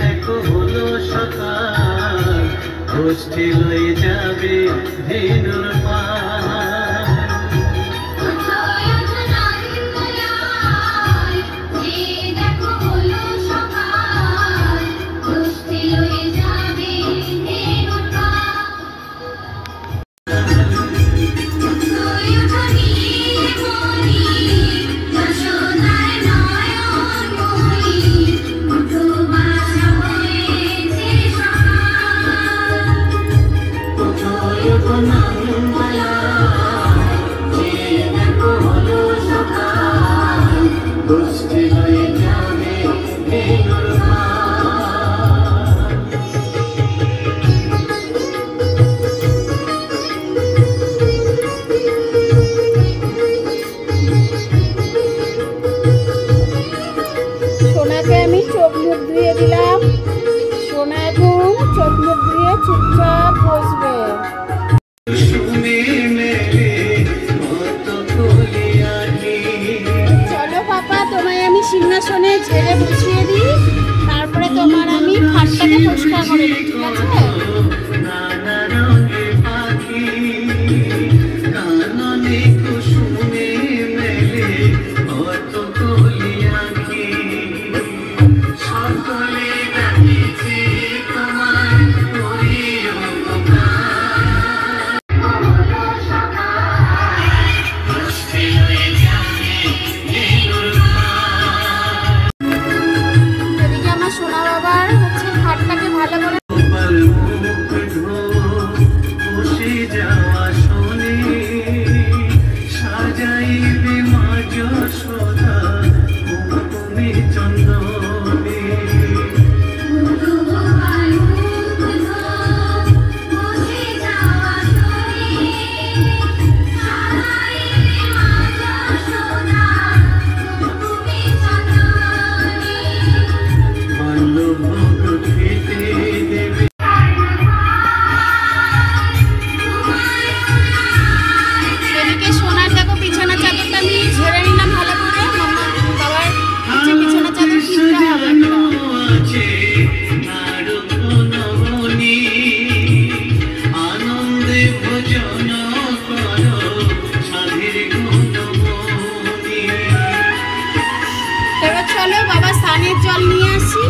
দেখো হলো সকাল, গোষ্ঠী লয়ে যাবে ধেনুর সোনাকে আমি চোখ মুখ ধুয়ে দিলাম। সোনা এখন চোখ মুখ ধুয়ে চুপচাপ বসবে। চলো পাপা, তোমায় আমি সিংহাসনে ঝেড়ে বসিয়ে দিই, তারপরে তোমার আমি খাটটাকে পরিষ্কার করে দিই, ঠিক আছে? চলো বাবা স্নানের জল নিয়ে আসি।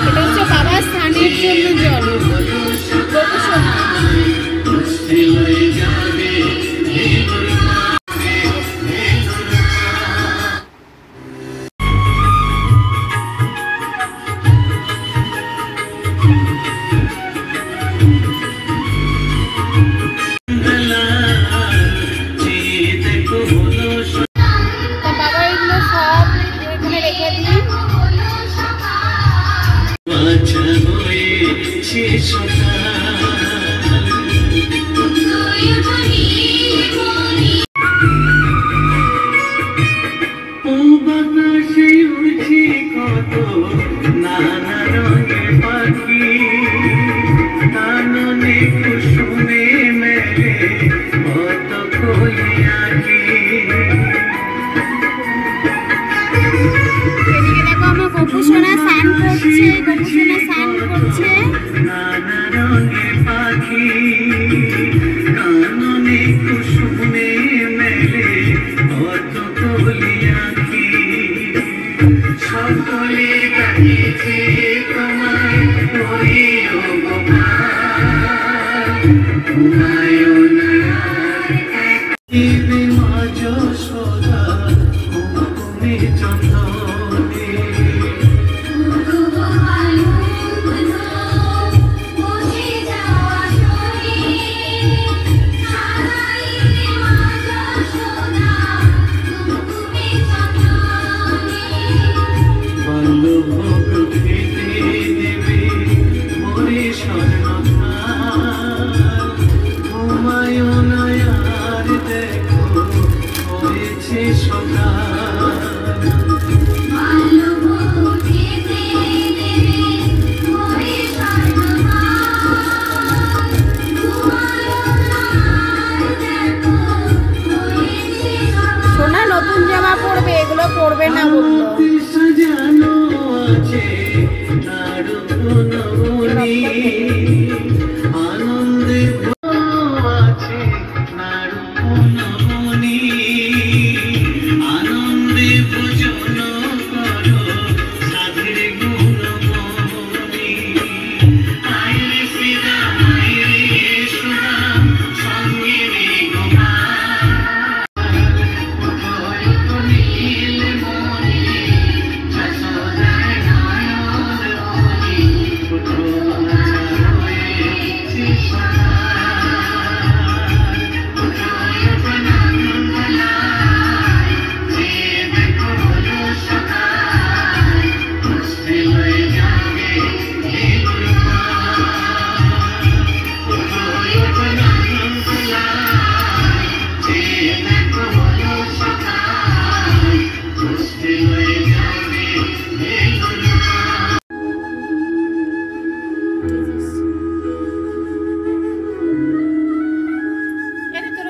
এটা হচ্ছে বাবা স্নানের জন্য জল। গোপুসোনা স্নান করছে। নানা রঙের পাখি কাননে কুসুমে মেলে কত কলি আঁখি, সকলে গাইছে তোমায় হরিও গোপাল, ঘুমায় না দিবে মা যশোদা কুমকুমে চন্দনে। কিনা বললো। সাজানো আছে নারুনবনী, আনন্দে আছে নারুনবনী, আনন্দে ভোজন করো সাধের গুণমণি। আইরে ফিদা আইরে সুরা সঙ্গে রে গোপাল, উভয় নীল মণি যশোদার নয়ন মণি, উঠো বাছা হয়েছে সদার, উঠো প্রাণানন্দ লাই, যে দেখো হলো সকাল, খুশি হয়ে যাবে হে গোপাল, উঠো প্রাণানন্দ লাই, যে দেখো হলো সকাল, খুশি হয়ে যাবে হে গোপাল। এটা তোর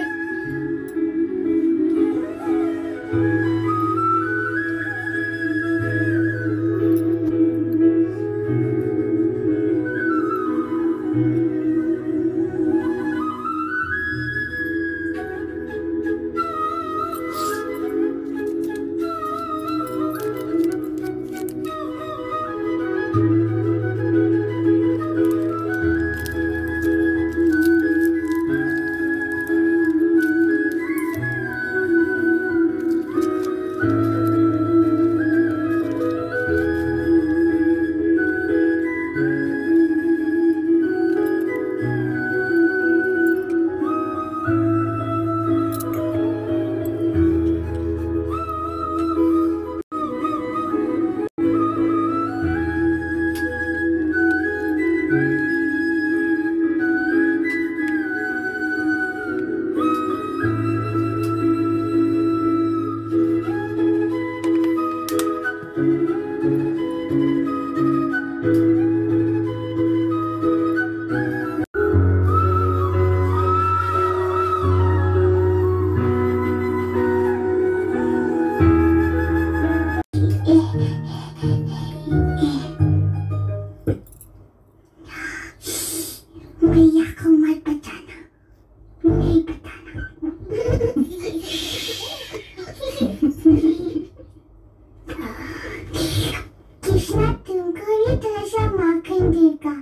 भैया को मत बचाना, नहीं बताना। कृष्णा तुमको ये थोड़ा माखन देगा,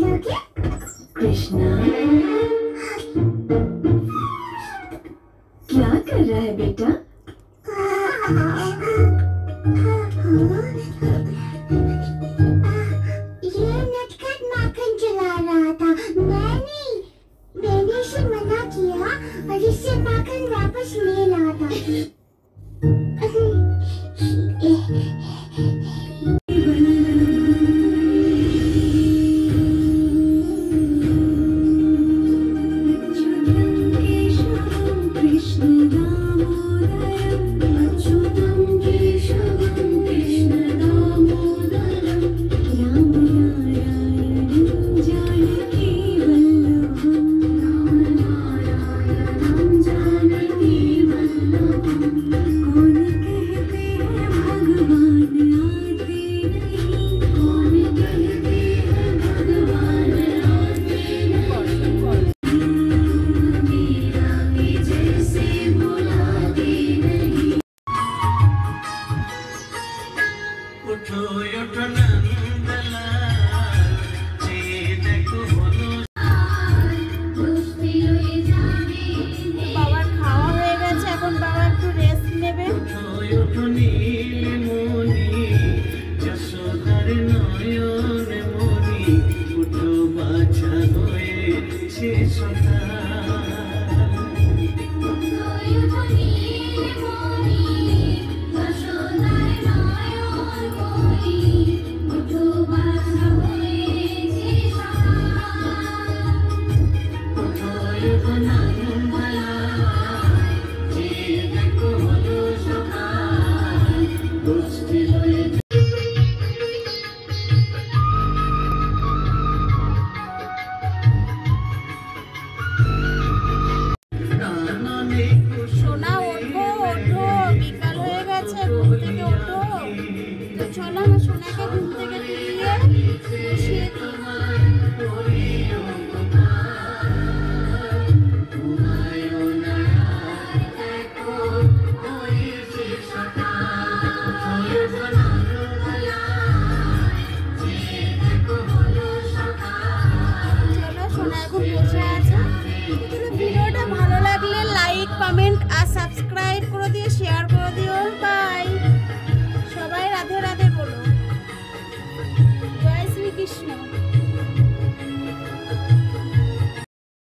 लोगे? कृष्णा क्या कर रहा है बेटा? ये नटखट माखन चला रहा था। मैंने इसे मना किया और इससे माखन वापस ले लाया था। उठो उठो ना